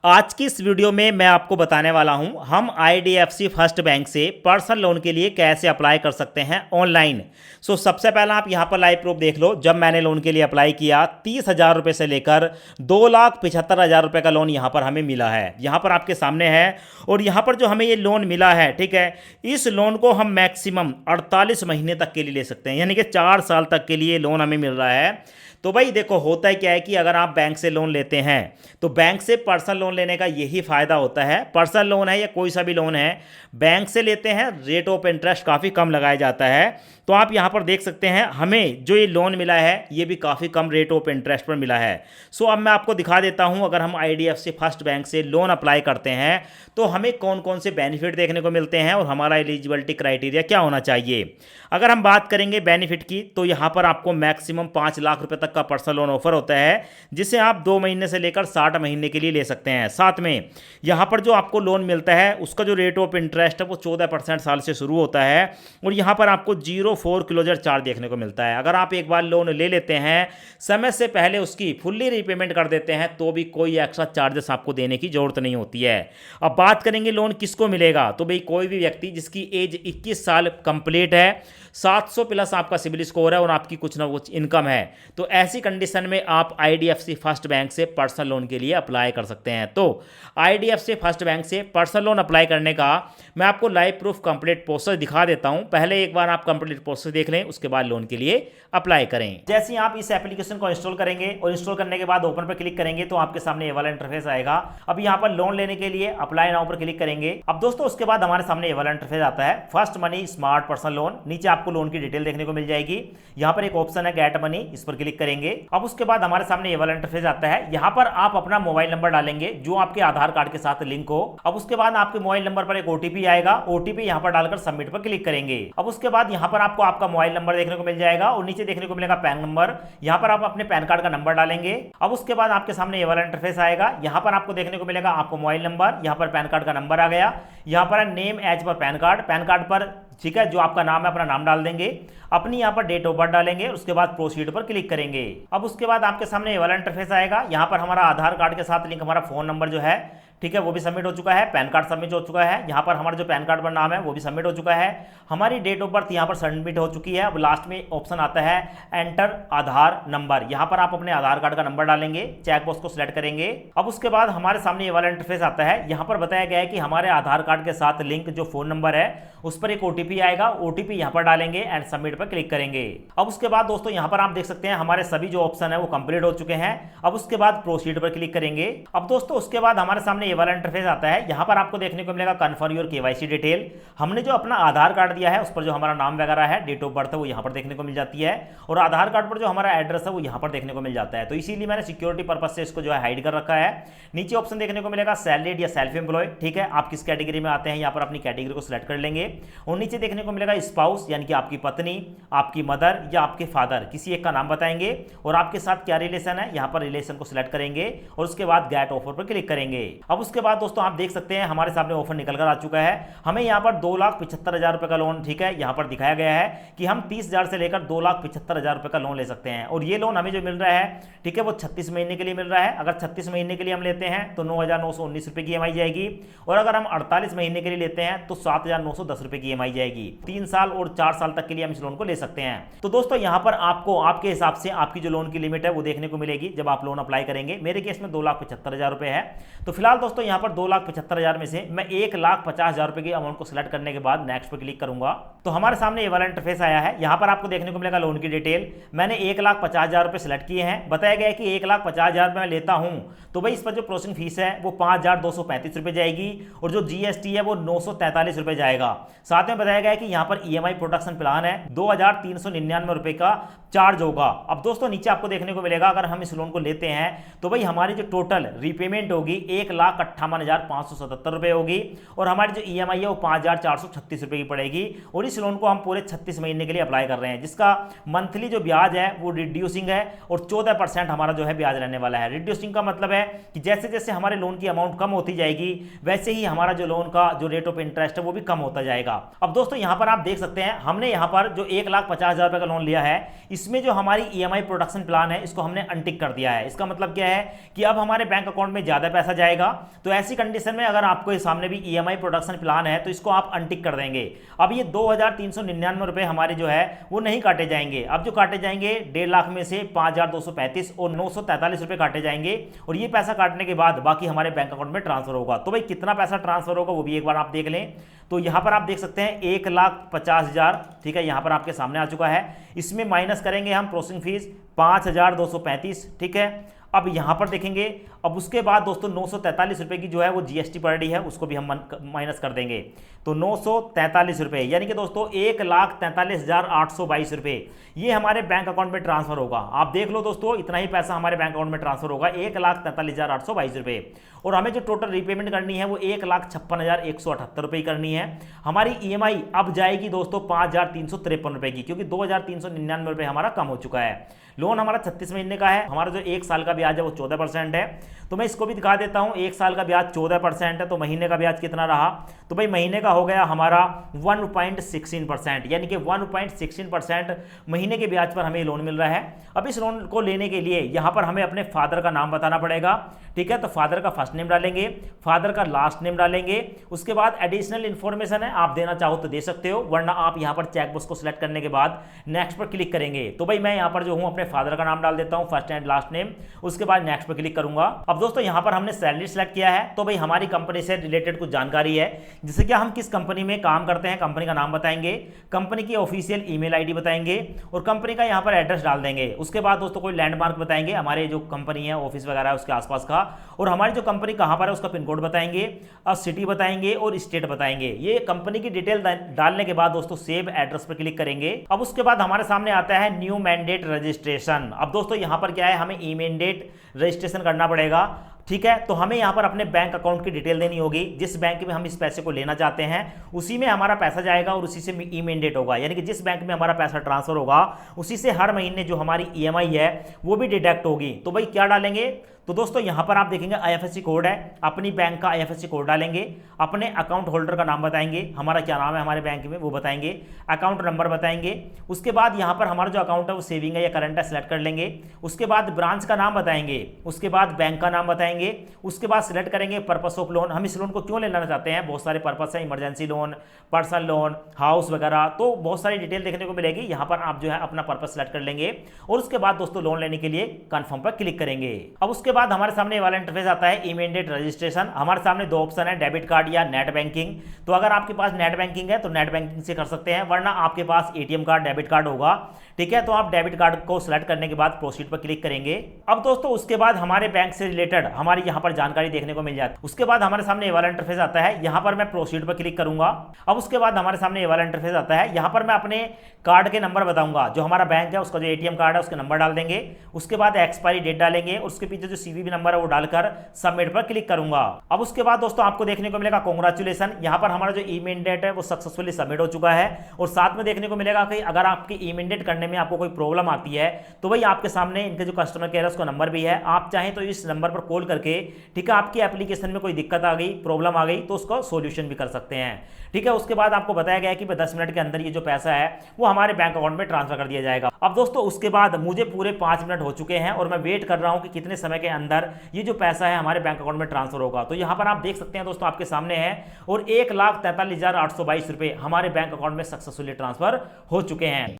आज की इस वीडियो में मैं आपको बताने वाला हूं हम आईडीएफसी फर्स्ट बैंक से पर्सनल लोन के लिए कैसे अप्लाई कर सकते हैं ऑनलाइन। सबसे पहला आप यहां पर लाइव प्रूफ देख लो। जब मैंने लोन के लिए अप्लाई किया 30,000 रुपये से लेकर 2,75,000 रुपये का लोन यहां पर हमें मिला है। यहां पर आपके सामने है और यहां पर जो हमें ये लोन मिला है, ठीक है, इस लोन को हम मैक्सिमम 48 महीने तक के लिए ले सकते हैं, यानी कि 4 साल तक के लिए लोन हमें मिल रहा है। तो भाई देखो, होता है क्या है कि अगर आप बैंक से लोन लेते हैं तो बैंक से पर्सनल लोन लेने का यही फायदा होता है। पर्सनल लोन है या कोई सा भी लोन है, बैंक से लेते हैं, रेट ऑफ इंटरेस्ट काफ़ी कम लगाया जाता है। तो आप यहाँ पर देख सकते हैं हमें जो ये लोन मिला है ये भी काफ़ी कम रेट ऑफ इंटरेस्ट पर मिला है। अब मैं आपको दिखा देता हूँ, अगर हम आईडीएफसी फर्स्ट बैंक से लोन अप्लाई करते हैं तो हमें कौन कौन से बेनिफिट देखने को मिलते हैं और हमारा एलिजिबिलिटी क्राइटेरिया क्या होना चाहिए। अगर हम बात करेंगे बेनिफिट की तो यहाँ पर आपको मैक्सिमम 5 लाख रुपए तक का पर्सनल लोन ऑफर होता है, जिसे आप 2 महीने से लेकर 60 महीने के लिए ले सकते हैं। साथ में यहाँ पर जो आपको लोन मिलता है उसका जो रेट ऑफ इंटरेस्ट है वो 14% साल से शुरू होता है और यहाँ पर आपको 0 क्लोजर चार्ज देखने को मिलता है। अगर आप एक बार लोन ले लेते हैं, समय से पहले उसकी फुल्ली रीपेमेंट कर देते हैं तो भी कोई एक्स्ट्रा चार्जेस आपको देने की जरूरत नहीं होती है। अब बात करेंगे लोन किसको मिलेगा, तो भाई कोई भी व्यक्ति जिसकी एज 21 साल कंप्लीट है, 700 प्लस आपका सिबिल स्कोर है और आपकी कुछ ना कुछ इनकम है, तो ऐसी कंडीशन में आप आईडीएफसी फर्स्ट बैंक से पर्सनल लोन के लिए अप्लाई कर सकते हैं। तो आईडीएफसी फर्स्ट बैंक से पर्सनल लोन अप्लाई करने का मैं आपको लाइव प्रूफ कंप्लीट प्रोसेस दिखा देता हूं। पहले एक बार आप कंप्लीट प्रोसेस देख लें, उसके बाद लोन के लिए अप्लाई करें। जैसे ही आप इस एप्लीकेशन को इंस्टॉल करेंगे और इंस्टॉल करने के बाद ओपन पर क्लिक करेंगे तो आपके सामने ये वाला इंटरफेस आएगा। अब यहाँ पर लोन लेने के लिए अप्लाई नाउ पर क्लिक करेंगे। अब दोस्तों उसके बाद हमारे सामने ये वाला इंटरफेस आता है, first money smart personal loan. नीचे आपको लोन की डिटेल देखने को मिल जाएगी। यहाँ पर एक ऑप्शन है गेट मनी, इस पर क्लिक करेंगे। अब उसके बाद हमारे सामने ये वाला इंटरफेस आता है। यहाँ पर आप अपना मोबाइल नंबर डालेंगे जो आपके आधार कार्ड के साथ लिंक हो। अब उसके बाद आपके मोबाइल नंबर पर एक ओटीपी आएगा, ओटीपी यहाँ पर डालकर सबमिट पर क्लिक करेंगे। अब उसके बाद यहाँ पर आपको आपका मोबाइल नंबर देखने को मिल जाएगा और नीचे देखने को मिलेगा पैन नंबर। यहाँ पर आप अपने पैन कार्ड का नंबर डालेंगे। अब उसके बाद आपके सामने ये वाला इंटरफेस आएगा। यहाँ पर आपको देखने को मिलेगा आपको मोबाइल नंबर, यहाँ पर पैन कार्ड का नंबर आ गया, यहाँ पर name as per PAN card पर, ठीक है, जो आपका नाम है अपना नाम डाल देंगे, अपनी यहाँ पर डेट ऑफ बर्थ डालेंगे, उसके बाद प्रोसीड पर क्लिक करेंगे। अब उसके बाद आपके सामने ये वाला इंटरफेस आएगा। यहाँ पर हमारा आधार कार्ड के साथ लिंक हमारा फोन नंबर जो है, ठीक है, वो भी सबमिट हो चुका है। पैन कार्ड सबमिट हो चुका है। यहाँ पर हमारा जो पैन कार्ड पर नाम है वो भी सबमिट हो चुका है। हमारी डेट ऑफ बर्थ यहाँ पर सबमिट हो चुकी है। अब लास्ट में ऑप्शन आता है एंटर आधार नंबर। यहाँ पर आप अपने आधार कार्ड का नंबर डालेंगे, चेक बॉक्स को सिलेक्ट करेंगे। अब उसके बाद हमारे सामने ये वाला इंटरफेस आता है। यहाँ पर बताया गया है कि हमारे आधार कार्ड के साथ लिंक जो फोन नंबर है उस पर एक ओटीपी आएगा, ओटीपी यहाँ पर डालेंगे एंड सबमिट पर क्लिक करेंगे। अब उसके बाद दोस्तों यहाँ पर आप देख सकते हैं हमारे सभी जो ऑप्शन है वो कंप्लीट हो चुके हैं। अब उसके बाद प्रोसीड पर क्लिक करेंगे। अब दोस्तों उसके बाद हमारे सामने ये वाला इंटरफेस आता है। यहाँ पर आपको देखने को मिलेगा कन्फर्म योर केवाईसी डिटेल। हमने जो अपना आधार कार्ड दिया है उस पर जो हमारा नाम वगैरह है, डेट ऑफ बर्थ है, वो यहाँ पर देखने को मिल जाती है और आधार कार्ड पर जो हमारा एड्रेस है वो यहाँ पर देखने को मिल जाता है। तो इसीलिए मैंने सिक्योरिटी पर्पज से इसको जो है हाइड कर रखा है। नीचे ऑप्शन देखने को मिलेगा सैलरीड या सेल्फ एम्प्लॉय, ठीक है, आप किस कैटेगरी में आते हैं यहाँ पर अपनी कैटेगरी को सिलेक्ट कर लेंगे। और नीचे देखने को मिलेगा स्पाउस, यानी कि आपकी पत्नी, आपकी मदर या आपके फादर, किसी एक का नाम बताएंगे और आपके साथ क्या रिलेशन है, यहाँ पर रिलेशन को सिलेक्ट करेंगे और उसके बाद गेट ऑफर पर क्लिक करेंगे। अब उसके बाद दोस्तों आप देख सकते हैं हमारे सामने ऑफर निकल कर आ चुका है। हमें यहाँ पर 2,75,000 रुपए का लोन, ठीक है, यहाँ पर दिखाया गया है कि हम 30,000 से लेकर 2,75,000 रुपए का लोन ले सकते हैं और ये लोन हमें जो मिल रहा है, ठीक है, वो 36 महीने के लिए मिल रहा है। अगर 36 महीने के लिए हम लेते हैं तो 9,919 रुपए की ईएमआई जाएगी और अगर हम 48 महीने के लिए लेते हैं तो 7,910 रुपए की ईएमआई जाएगी। 3 साल और 4 साल तक के लिए हम इस लोन को ले सकते हैं। तो दोस्तों यहाँ पर आपको आपके हिसाब से आपकी जो लोन की लिमिट है वो देखने को मिलेगी जब आप लोन अप्लाई करेंगे। मेरे केस में 2,75,000 रुपए है। तो फिलहाल दोस्तों यहाँ पर 2,75,000 में से मैं 1,50,000 रुपए की अमाउंट को सिलेक्ट करने के बाद नेक्स्ट पर क्लिक करूंगा तो हमारे सामने ये वाला इंटरफेस आया है। यहाँ पर आपको देखने को मिलेगा लोन की डिटेल। मैंने 1,50,000 रुपए सिलेक्ट किए हैं। बताया गया है कि 1,50,000 में मैं लेता हूं तो भाई इस पर जो प्रोसेसिंग फीस है वो 5,235 रुपए जाएगी और जो जीएसटी है वो 943 रुपए जाएगा। साथ में बताया गया है कि यहाँ पर ईएमआई प्रोटेक्शन प्लान है, 2,399 रुपए का चार्ज होगा। अब दोस्तों नीचे आपको देखने को मिलेगा अगर हम इस लोन को लेते हैं तो भाई हमारी जो टोटल रीपेमेंट होगी 1,58,577 रुपए होगी और हमारी जो ईएमआई है वो 5,436 रुपए की पड़ेगी और इस लोन को हम पूरे 36 महीने के लिए अप्लाई कर रहे हैं, जिसका मंथली जो ब्याज है वो रिड्यूसिंग है और 14% हमारा जो है ब्याज रहने वाला है। रिड्यूसिंग का मतलब है कि जैसे जैसे हमारे लोन की अमाउंट कम होती जाएगी वैसे ही हमारा जो लोन का जो रेट ऑफ इंटरेस्ट है वो भी कम होता जाएगा। अब दोस्तों दोस्तों यहाँ पर आप देख सकते हैं हमने यहाँ पर जो 1,50,000 रुपये का लोन लिया है, इसमें जो हमारी ईएमआई प्रोडक्शन प्लान है इसको हमने अनटिक कर दिया है। इसका मतलब क्या है कि अब हमारे बैंक अकाउंट में ज़्यादा पैसा जाएगा। तो ऐसी कंडीशन में अगर आपको सामने भी ईएमआई प्रोडक्शन प्लान है तो इसको आप अनटिक कर देंगे। अब ये 2,399 रुपये हमारे जो है वो नहीं काटे जाएंगे। अब जो काटे जाएंगे 1.5 लाख में से 5,235 और 943 रुपये काटे जाएंगे, और ये पैसा काटने के बाद बाकी हमारे बैंक अकाउंट में ट्रांसफर होगा। तो भाई कितना पैसा ट्रांसफर होगा वो भी एक बार आप देख लें। तो यहाँ पर आप देख सकते हैं 1,50,000, ठीक है, यहाँ पर आपके सामने आ चुका है। इसमें माइनस करेंगे हम प्रोसेसिंग फीस 5,235, ठीक है। अब यहाँ पर देखेंगे, अब उसके बाद दोस्तों 943 रुपये की जो है वो जीएसटी पड़ रही है, उसको भी हम माइनस कर देंगे। तो 943 रुपये यानी कि दोस्तों 1,43,822 रुपये ये हमारे बैंक अकाउंट में ट्रांसफर होगा। आप देख लो दोस्तों, इतना ही पैसा हमारे बैंक अकाउंट में ट्रांसफर होगा, 1,43,822 रुपये। और हमें जो टोटल रीपेमेंट करनी है वो 1,56,178 रुपये करनी है। हमारी ईएमआई अब जाएगी दोस्तों 5,353 रुपये की, क्योंकि 2,399 रुपये हमारा कम हो चुका है। लोन हमारा 36 महीने का है। हमारा जो 1 साल का ब्याज है वो 14% है। तो मैं इसको भी दिखा देता हूँ। 1 साल का ब्याज 14% है, तो महीने का ब्याज कितना रहा? तो भाई महीने का हो गया हमारा 1.16%, यानी कि 1.16% महीने के ब्याज पर हमें लोन मिल रहा है। अब इस लोन को लेने के लिए यहाँ पर हमें अपने फादर का नाम बताना पड़ेगा, ठीक है। तो फादर का फर्स्ट नेम डालेंगे, फादर का लास्ट नेम डालेंगे। उसके बाद एडिशनल इन्फॉर्मेशन है, आप देना चाहो तो दे सकते हो, वरना आप यहाँ पर चेकबॉक्स को सिलेक्ट करने के बाद नेक्स्ट पर क्लिक करेंगे। तो भाई मैं यहाँ पर जो हूँ अपने फादर का नाम डाल देता हूँ, फर्स्ट एंड लास्ट नेम। उसके बाद नेक्स्ट पर क्लिक करूंगा। अब दोस्तों यहाँ पर हमने सैलरी सेलेक्ट किया है। तो भाई हमारी कंपनी से रिलेटेड कुछ जानकारी है, जैसे कि हम किस कंपनी में काम करते हैं, कंपनी का नाम बताएंगे, कंपनी की ऑफिशियल ईमेल आईडी बताएंगे, और कंपनी का यहाँ पर एड्रेस डाल देंगे। उसके बाद दोस्तों कोई लैंडमार्क बताएंगे, हमारे जो कंपनी है ऑफिस वगैरह है उसके आसपास का, और हमारी जो कंपनी कहाँ पर है उसका पिन कोड बताएंगे, और सिटी बताएंगे और स्टेट बताएंगे। ये कंपनी की डिटेल डालने के बाद दोस्तों सेव एड्रेस पर क्लिक करेंगे। अब उसके बाद हमारे सामने आता है न्यू मैंडेट रजिस्ट्रेशन। अब दोस्तों यहाँ पर क्या है, हमें ई मैंडेट रजिस्ट्रेशन करना पड़ेगा, ठीक है। तो हमें यहाँ पर अपने बैंक अकाउंट की डिटेल देनी होगी। जिस बैंक में हम इस पैसे को लेना चाहते हैं उसी में हमारा पैसा जाएगा और उसी से ई मैंडेट होगा, यानी कि जिस बैंक में हमारा पैसा ट्रांसफर होगा उसी से हर महीने जो हमारी ईएमआई है वो भी डिडक्ट होगी। तो भाई क्या डालेंगे? तो दोस्तों यहाँ पर आप देखेंगे आईएफएससी कोड है, अपनी बैंक का आईएफएससी कोड डालेंगे, अपने अकाउंट होल्डर का नाम बताएंगे, हमारा क्या नाम है हमारे बैंक में वो बताएंगे, अकाउंट नंबर बताएंगे। उसके बाद यहाँ पर हमारा जो अकाउंट है वो सेविंग है या करंट है सिलेक्ट कर लेंगे। उसके बाद ब्रांच का नाम बताएंगे, उसके बाद बैंक का नाम बताएंगे। उसके बाद सिलेक्ट करेंगे पर्पस ऑफ लोन, हम इस लोन को क्यों लेना चाहते हैं, बहुत सारे पर्पस है, emergency loan, personal loan, house वगैरह, तो बहुत सारी डिटेल देखने को मिलेगी। यहाँ पर आप जो है अपना पर्पस सिलेक्ट कर लेंगे और उसके बाद दोस्तों लोन लेने के लिए कंफर्म पर क्लिक करेंगे। अब उसके बाद हमारे सामने वाला इंटरफेस आता है इमीडिएट रजिस्ट्रेशन। हमारे सामने दो ऑप्शन है, डेबिट कार्ड या नेट बैंकिंग। तो अगर आपके पास नेट बैंकिंग है तो नेट बैंकिंग से कर सकते हैं, वरना आपके पास एटीएम कार्ड डेबिट कार्ड होगा, ठीक है। तो आप डेबिट कार्ड को सिलेक्ट करने के बाद प्रोसीड पर क्लिक करेंगे। अब दोस्तों उसके बाद हमारे बैंक से रिलेटेड हमारी यहाँ पर जानकारी देखने को मिल जाती है। उसके बाद हमारे सामने ये वाला इंटरफेस आता है, यहाँ पर मैं प्रोसीड पर क्लिक करूंगा। अब उसके बाद हमारे सामने ये वाला इंटरफेस आता है, यहाँ पर मैं अपने कार्ड के नंबर बताऊंगा, जो हमारा बैंक है उसका जो एटीएम कार्ड है उसके नंबर डाल देंगे। उसके बाद एक्सपायरी डेट डालेंगे, उसके पीछे जो सीवीवी नंबर है वो डालकर सबमिट पर क्लिक करूंगा। अब उसके बाद दोस्तों आपको देखने को मिलेगा कांग्रेचुलेशन, यहाँ पर हमारा जो ई मैंडेट है वो सक्सेसफुली सबमिट हो चुका है। और साथ में देखने को मिलेगा कि अगर आपकी ई मैंडेट करने में आपको कोई प्रॉब्लम आती है तो भाई आपके सामने इनके जो कस्टमर केयर है उसका नंबर भी है, आप चाहें तो इस नंबर पर कॉल करके, ठीक है, आपकी एप्लीकेशन में कोई दिक्कत आ गई, प्रॉब्लम आ गई तो उसका सोल्यूशन भी कर सकते हैं, ठीक है। उसके बाद आपको बताया गया है कि 10 मिनट के अंदर ये जो पैसा है वो हमारे बैंक अकाउंट में ट्रांसफर कर दिया जाएगा। अब दोस्तों उसके बाद मुझे पूरे 5 मिनट हो चुके हैं और मैं वेट कर रहा हूं कि कितने समय के अंदर ये जो पैसा है हमारे बैंक अकाउंट में ट्रांसफर होगा। तो यहां पर आप देख सकते हैं दोस्तों आपके सामने है, और 1,43,822 रुपए हमारे बैंक अकाउंट में सक्सेसफुली ट्रांसफर हो चुके हैं।